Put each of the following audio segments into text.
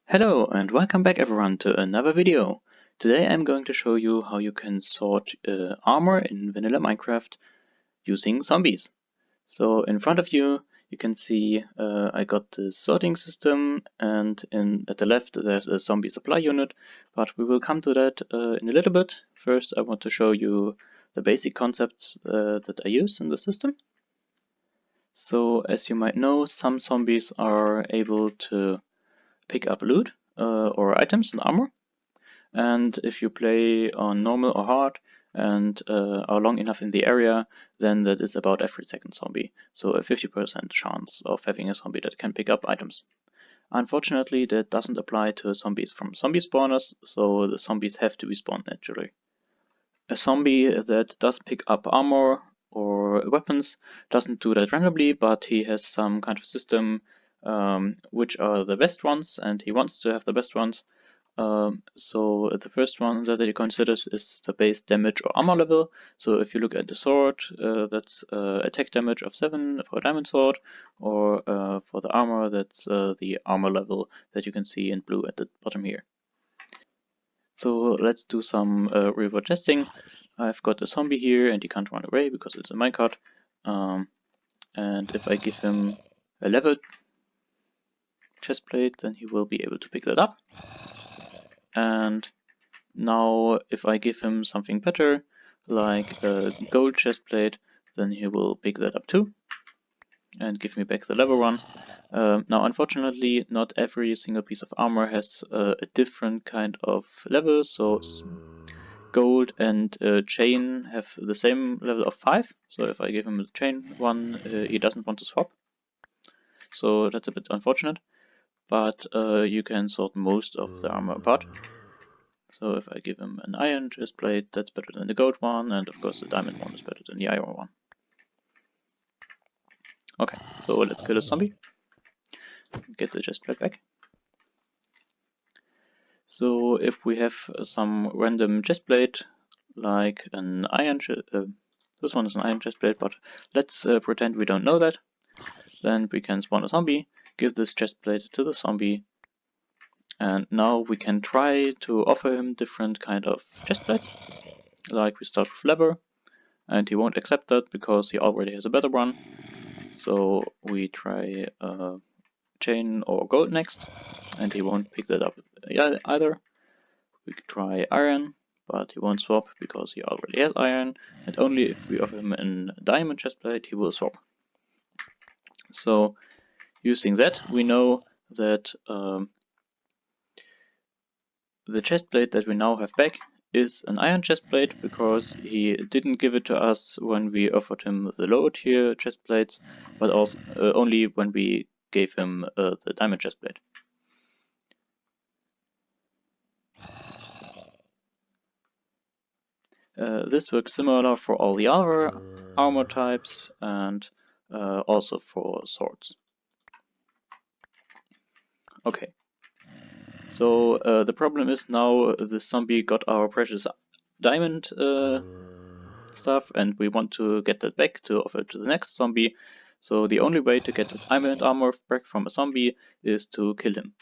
Hello and welcome back everyone to another video. Today I'm going to show you how you can sort armor in vanilla Minecraft using zombies. So in front of you can see I got the sorting system, and at the left there's a zombie supply unit, but we will come to that in a little bit. First I want to show you the basic concepts that I use in the system. So as you might know, some zombies are able to pick up loot or items and armor, and if you play on normal or hard and are long enough in the area, then that is about every second zombie, so a 50% chance of having a zombie that can pick up items. Unfortunately, that doesn't apply to zombies from zombie spawners, so the zombies have to be spawned naturally. A zombie that does pick up armor or weapons doesn't do that randomly, but he has some kind of system which are the best ones, and he wants to have the best ones. So the first one that he considers is the base damage or armor level. So if you look at the sword, that's attack damage of 7 for a diamond sword, or for the armor, that's the armor level that you can see in blue at the bottom here. So let's do some reward testing. I've got a zombie here and he can't run away because it's a minecart. And if I give him a level chestplate, then he will be able to pick that up. And now if I give him something better, like a gold chestplate, then he will pick that up too and give me back the level one. Now unfortunately not every single piece of armor has a different kind of level, so gold and chain have the same level of 5, so if I give him the chain one, he doesn't want to swap, so that's a bit unfortunate, but you can sort most of the armor apart. So if I give him an iron chestplate, that's better than the gold one, and of course the diamond one is better than the iron one. Okay, so let's kill a zombie. Get the chestplate back. So if we have some random chestplate, like an iron this one is an iron chestplate, but let's pretend we don't know that. Then we can spawn a zombie, give this chestplate to the zombie, and now we can try to offer him different kind of chestplates. Like we start with leather, and he won't accept that because he already has a better one. So we try chain or gold next, and he won't pick that up either. We could try iron, but he won't swap because he already has iron, and only if we offer him a diamond chestplate he will swap. So using that, we know that the chestplate that we now have back is an iron chestplate because he didn't give it to us when we offered him the lower tier chestplates, but also only when we gave him the diamond chestplate. This works similar for all the other armor types and also for swords. Okay, so the problem is now the zombie got our precious diamond stuff, and we want to get that back to offer to the next zombie. So the only way to get the diamond armor back from a zombie is to kill him.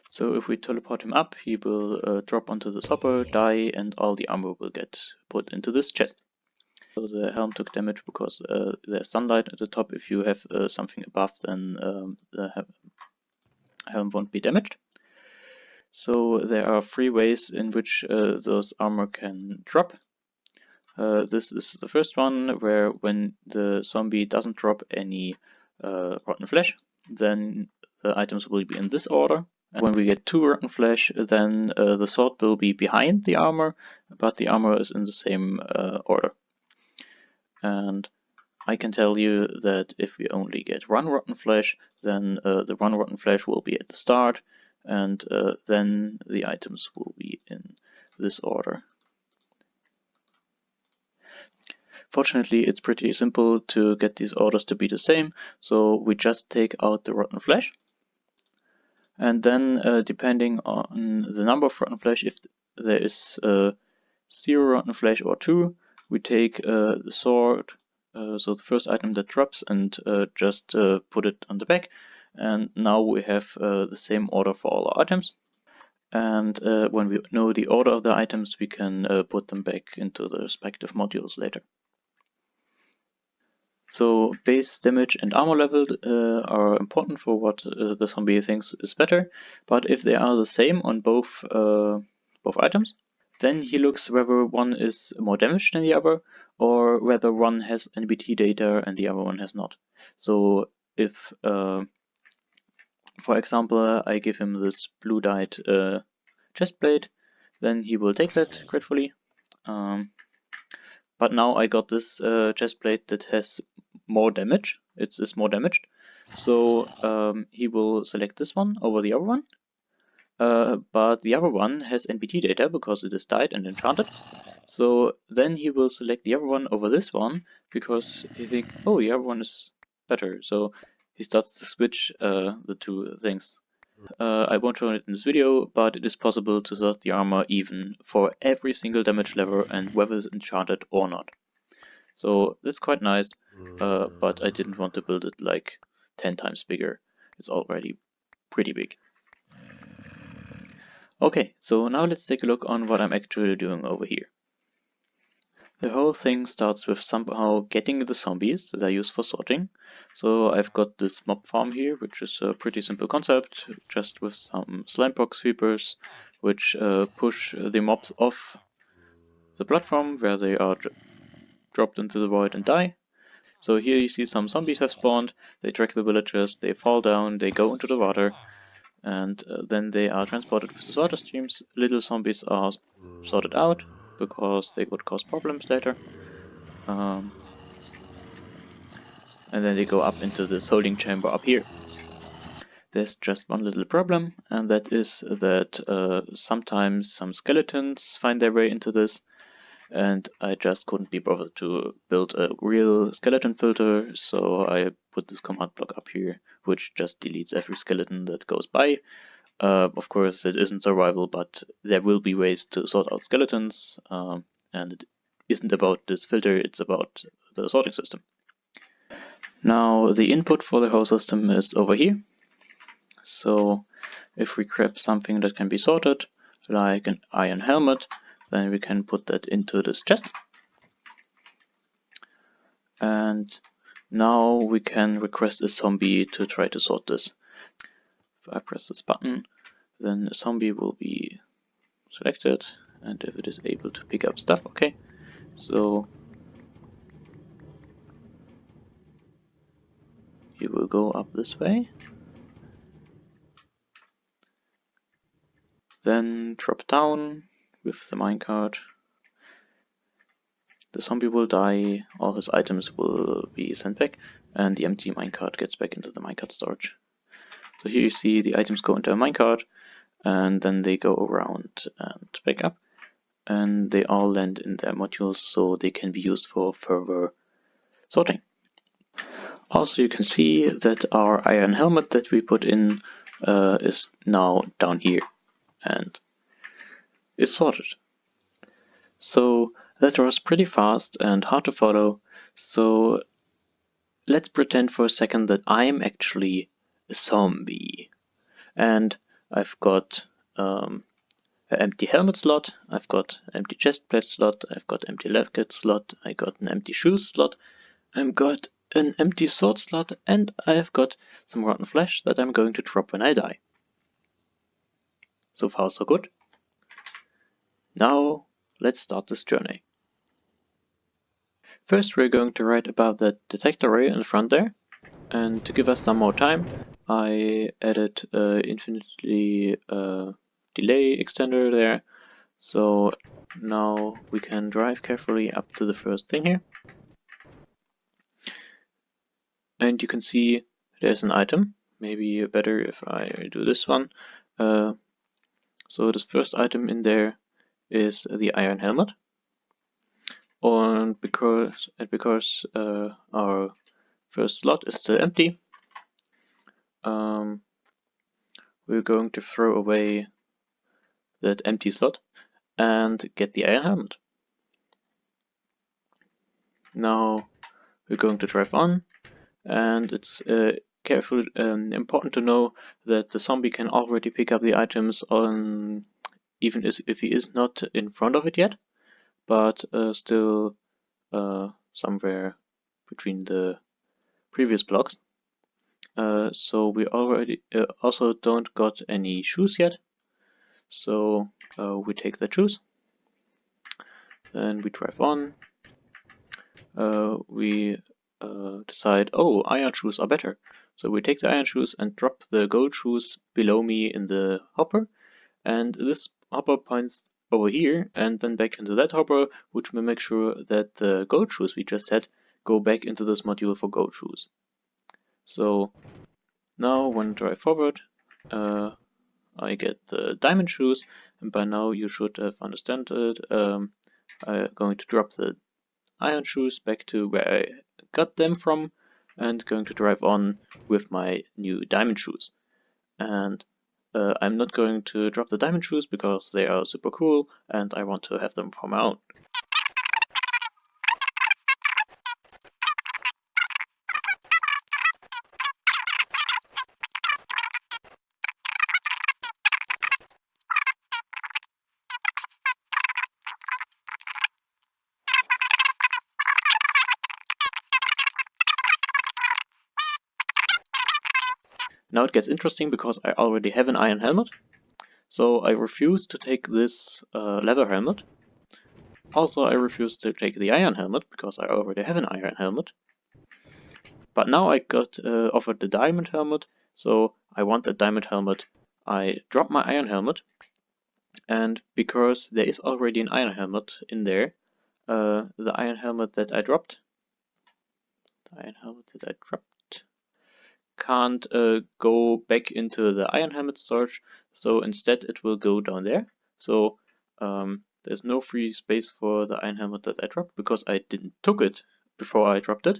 So if we teleport him up, he will drop onto the hopper, die, and all the armor will get put into this chest. So the helm took damage because there's sunlight at the top. If you have something above, then the helm won't be damaged. So there are 3 ways in which those armor can drop. This is the first one, where when the zombie doesn't drop any rotten flesh, then the items will be in this order. And when we get 2 rotten flesh, then the sword will be behind the armor, but the armor is in the same order. And I can tell you that if we only get 1 rotten flesh, then the 1 rotten flesh will be at the start, and then the items will be in this order. Fortunately, it's pretty simple to get these orders to be the same, so we just take out the rotten flesh. And then, depending on the number of rotten flesh, if there is 0 rotten flesh or 2, we take the sword, so the first item that drops, and just put it on the back. And now we have the same order for all our items. And when we know the order of the items, we can put them back into the respective modules later. So base damage and armor level are important for what the zombie thinks is better, but if they are the same on both items, then he looks whether one is more damaged than the other, or whether one has NBT data and the other one has not. So if, for example, I give him this blue dyed chest plate, then he will take that gratefully. But now I got this chest plate that has more damage. It's more damaged. So he will select this one over the other one. But the other one has NBT data because it is dyed and enchanted. So then he will select the other one over this one because he thinks, oh, the other one is better. So he starts to switch the two things. I won't show it in this video, but it is possible to sort the armor even for every single damage level and whether it's enchanted or not. So that's quite nice, but I didn't want to build it like 10 times bigger. It's already pretty big. Okay, so now let's take a look on what I'm actually doing over here. The whole thing starts with somehow getting the zombies that I use for sorting. So I've got this mob farm here, which is a pretty simple concept, just with some slime box sweepers, which push the mobs off the platform where they are dropped into the void and die. So here you see some zombies have spawned, they track the villagers, they fall down, they go into the water, and then they are transported with the water streams. Little zombies are sorted out, because they would cause problems later. And then they go up into this holding chamber up here. There's just one little problem, and that is that sometimes some skeletons find their way into this, and I just couldn't be bothered to build a real skeleton filter, so I put this command block up here, which just deletes every skeleton that goes by. Of course, it isn't survival, but there will be ways to sort out skeletons, and it isn't about this filter, it's about the sorting system. Now, the input for the whole system is over here. So if we grab something that can be sorted, like an iron helmet, then we can put that into this chest. And now we can request a zombie to try to sort this. If I press this button, then a zombie will be selected, and if it is able to pick up stuff, okay. So he will go up this way, then drop down with the minecart. The zombie will die, all his items will be sent back, and the empty minecart gets back into the minecart storage. So here you see the items go into a minecart, and then they go around and back up, and they all land in their modules so they can be used for further sorting. Also, you can see that our iron helmet that we put in is now down here and is sorted. So that was pretty fast and hard to follow, so let's pretend for a second that I'm actually a zombie. And I've got an empty helmet slot, I've got an empty chest plate slot, I've got empty leg kit slot, I got an empty shoes slot, I've got an empty sword slot, and I've got some rotten flesh that I'm going to drop when I die. So far so good. Now let's start this journey. First we're going to write about that detector ray in front there, and to give us some more time I added infinitely delay extender there, so now we can drive carefully up to the first thing here. And you can see there's an item, maybe better if I do this one. So this first item in there is the iron helmet. And because our first slot is still empty, we're going to throw away that empty slot and get the iron helmet. Now we're going to drive on, and it's careful, important to know that the zombie can already pick up the items on, even if he is not in front of it yet, but still somewhere between the previous blocks. So we already also don't got any shoes yet. So we take the shoes, then we drive on. We decide, oh, iron shoes are better. So we take the iron shoes and drop the gold shoes below me in the hopper, and this hopper points over here and then back into that hopper, which will make sure that the gold shoes we just had go back into this module for gold shoes. So now when I drive forward, I get the diamond shoes, and by now you should have understood it. I'm going to drop the iron shoes back to where I got them from, and going to drive on with my new diamond shoes. And I'm not going to drop the diamond shoes because they are super cool and I want to have them for my own. Now it gets interesting because I already have an iron helmet, so I refuse to take this leather helmet. Also, I refuse to take the iron helmet because I already have an iron helmet. But now I got offered the diamond helmet, so I want the diamond helmet. I drop my iron helmet, and because there is already an iron helmet in there, the iron helmet that I dropped, can't go back into the iron helmet storage, so instead it will go down there. So there's no free space for the iron helmet that I dropped because I didn't took it before I dropped it.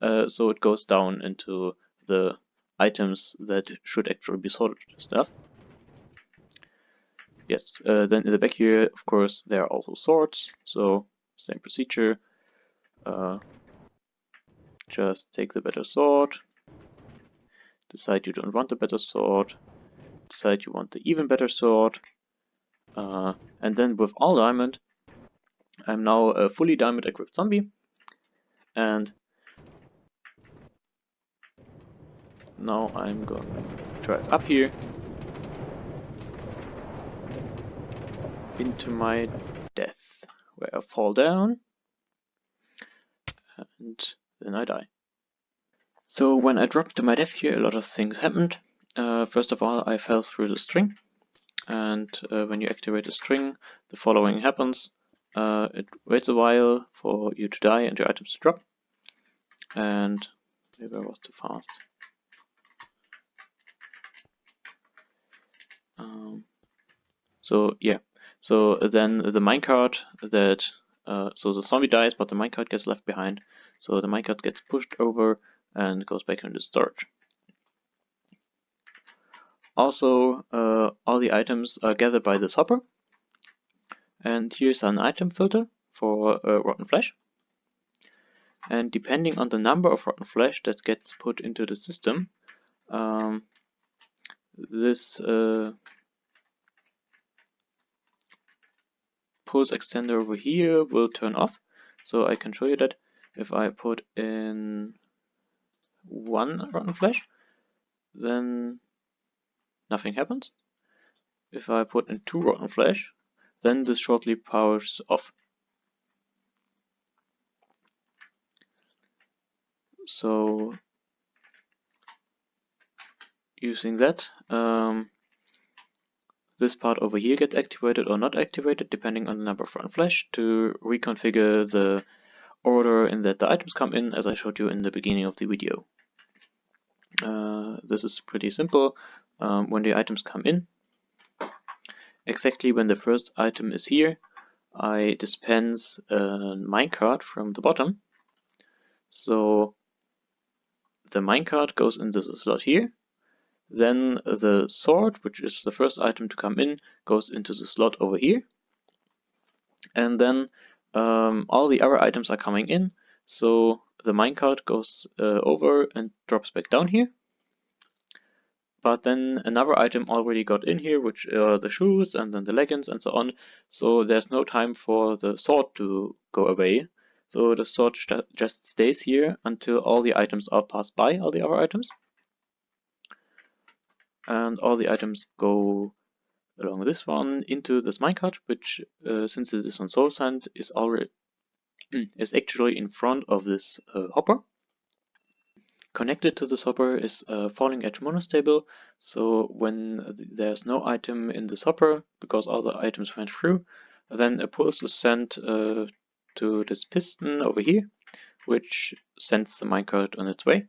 So it goes down into the items that should actually be sorted stuff. Yes, then in the back here, of course, there are also swords, so same procedure. Just take the better sword, decide you don't want the better sword, decide you want the even better sword, and then with all diamond, I'm now a fully diamond equipped zombie, and now I'm going to drive up here into my death, where I fall down and then I die. So when I dropped to my death here, a lot of things happened. First of all, I fell through the string, and when you activate the string, the following happens. It waits a while for you to die and your items to drop. And maybe I was too fast. So yeah, so then the minecart that, so the zombie dies, but the minecart gets left behind. So the minecart gets pushed over and goes back into storage. Also, all the items are gathered by this hopper. And here's an item filter for rotten flesh. And depending on the number of rotten flesh that gets put into the system, this pulse extender over here will turn off. So I can show you that if I put in 1 rotten flesh, then nothing happens. If I put in 2 rotten flesh, then this shortly powers off. So using that, this part over here gets activated or not activated depending on the number of rotten flesh to reconfigure the order in that the items come in, as I showed you in the beginning of the video. This is pretty simple. When the items come in, exactly when the first item is here, I dispense a minecart from the bottom. So the minecart goes into the slot here. Then the sword, which is the first item to come in, goes into the slot over here. And then all the other items are coming in. So the minecart goes over and drops back down here. but then another item already got in here, which are the shoes and then the leggings and so on. So there's no time for the sword to go away. So the sword just stays here until all the items are passed by, all the other items. And all the items go along this one into this minecart, which since it is on soul sand is already is actually in front of this hopper. Connected to this hopper is a falling edge monostable, so when there's no item in this hopper, because all the items went through, then a pulse is sent to this piston over here, which sends the minecart on its way.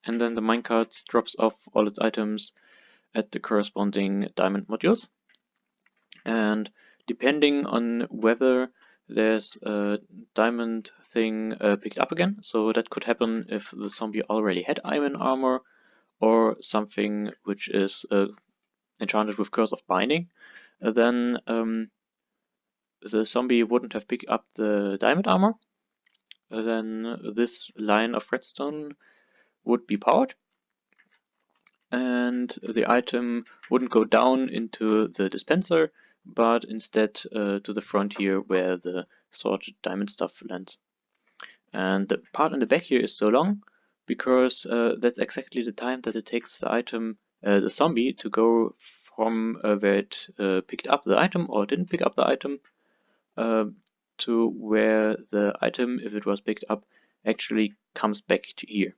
And then the minecart drops off all its items at the corresponding diamond modules. And depending on whether there's a diamond thing picked up again, so that could happen if the zombie already had iron armor, or something which is enchanted with Curse of Binding, then the zombie wouldn't have picked up the diamond armor. Then this line of redstone would be powered, and the item wouldn't go down into the dispenser, but instead to the front here where the sorted diamond stuff lands. And the part in the back here is so long because that's exactly the time that it takes the item, the zombie, to go from where it picked up the item or didn't pick up the item to where the item, if it was picked up, actually comes back to here.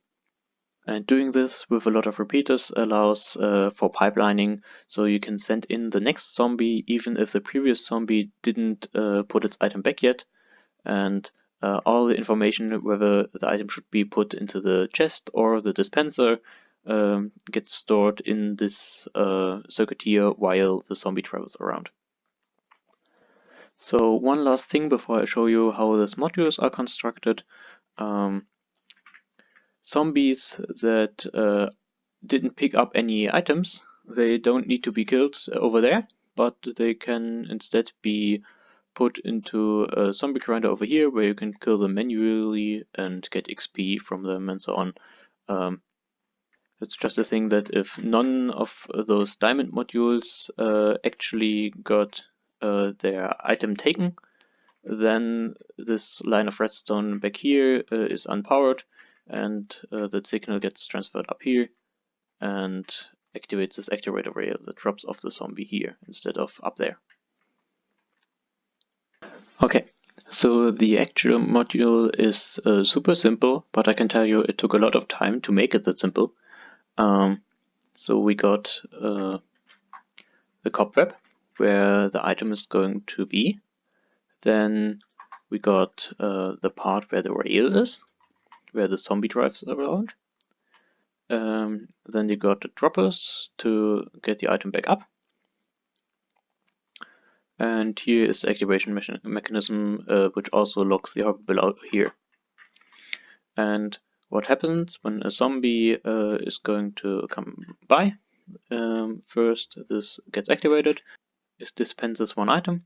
And doing this with a lot of repeaters allows for pipelining, so you can send in the next zombie even if the previous zombie didn't put its item back yet, and all the information whether the item should be put into the chest or the dispenser gets stored in this circuit here while the zombie travels around. So one last thing before I show you how these modules are constructed. Zombies that didn't pick up any items, they don't need to be killed over there, but they can instead be put into a zombie grinder over here where you can kill them manually and get XP from them and so on. It's just a thing that if none of those diamond modules actually got their item taken, then this line of redstone back here is unpowered, and that signal gets transferred up here and activates this activator rail that drops off the zombie here instead of up there. Okay, so the actual module is super simple, but I can tell you it took a lot of time to make it that simple. So we got the cobweb where the item is going to be. Then we got the part where the rail is, where the zombie drives around. Then you got the droppers to get the item back up. And here is the activation mechanism, which also locks the hopper below here. And what happens when a zombie is going to come by? First, this gets activated. It dispenses one item.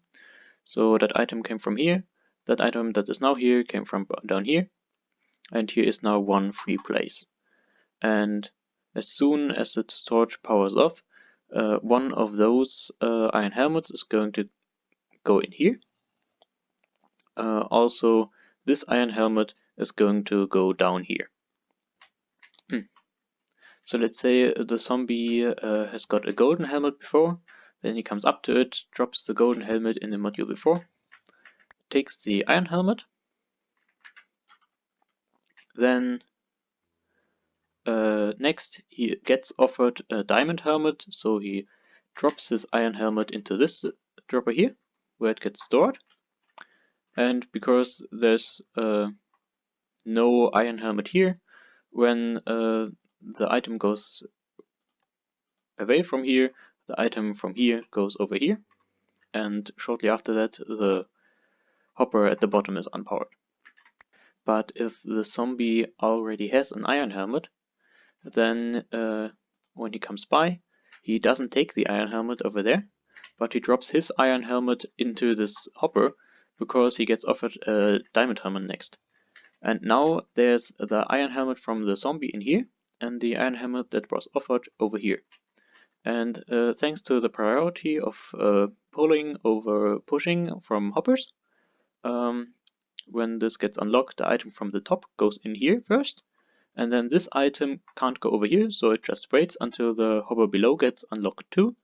So that item came from here. That item that is now here came from down here. And here is now one free place. And as soon as the storage powers off, one of those iron helmets is going to go in here. Also, this iron helmet is going to go down here. So let's say the zombie has got a golden helmet before, then he comes up to it, drops the golden helmet in the module before, takes the iron helmet, then next he gets offered a diamond helmet, so he drops his iron helmet into this dropper here, where it gets stored. And because there's no iron helmet here, when the item goes away from here, the item from here goes over here, and shortly after that the hopper at the bottom is unpowered. But if the zombie already has an iron helmet, then when he comes by, he doesn't take the iron helmet over there, but he drops his iron helmet into this hopper because he gets offered a diamond helmet next. And now there's the iron helmet from the zombie in here, and the iron hammer that was offered over here. And thanks to the priority of pulling over pushing from hoppers, when this gets unlocked, the item from the top goes in here first, and then this item can't go over here, so it just waits until the hopper below gets unlocked too,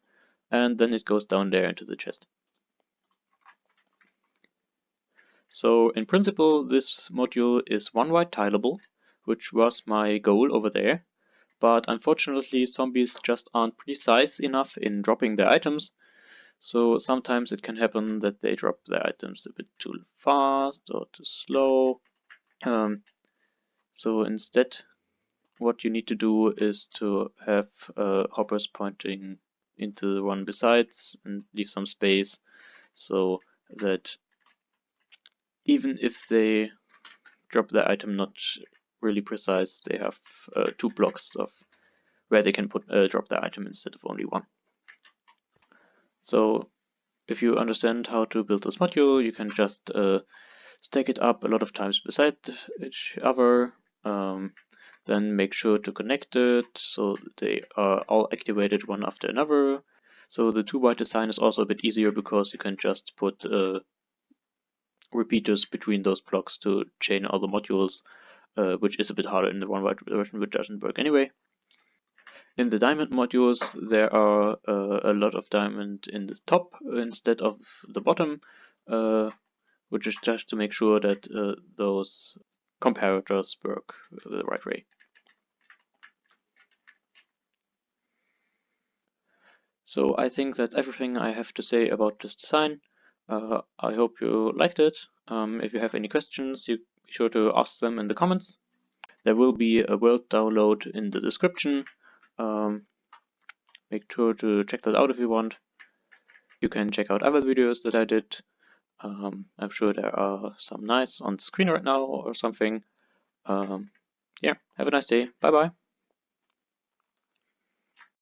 and then it goes down there into the chest. So in principle, this module is one-wide tileable, which was my goal over there, but unfortunately zombies just aren't precise enough in dropping their items, so sometimes it can happen that they drop their items a bit too fast or too slow. So instead, what you need to do is to have hoppers pointing into the one besides and leave some space so that even if they drop their item not really precise, they have 2 blocks of where they can drop their item instead of only 1. So if you understand how to build this module, you can just stack it up a lot of times beside each other, then make sure to connect it so they are all activated one after another. So the 2-wide design is also a bit easier because you can just put repeaters between those blocks to chain all the modules, which is a bit harder in the 1-wide version, which doesn't work anyway. In the diamond modules, there are a lot of diamond in the top instead of the bottom, which is just to make sure that those comparators work the right way. So I think that's everything I have to say about this design. I hope you liked it. If you have any questions, you be sure to ask them in the comments. There will be a Word download in the description. Make sure to check that out if you want. You can check out other videos that I did. I'm sure there are some nice on the screen right now or something. Yeah, have a nice day. Bye bye.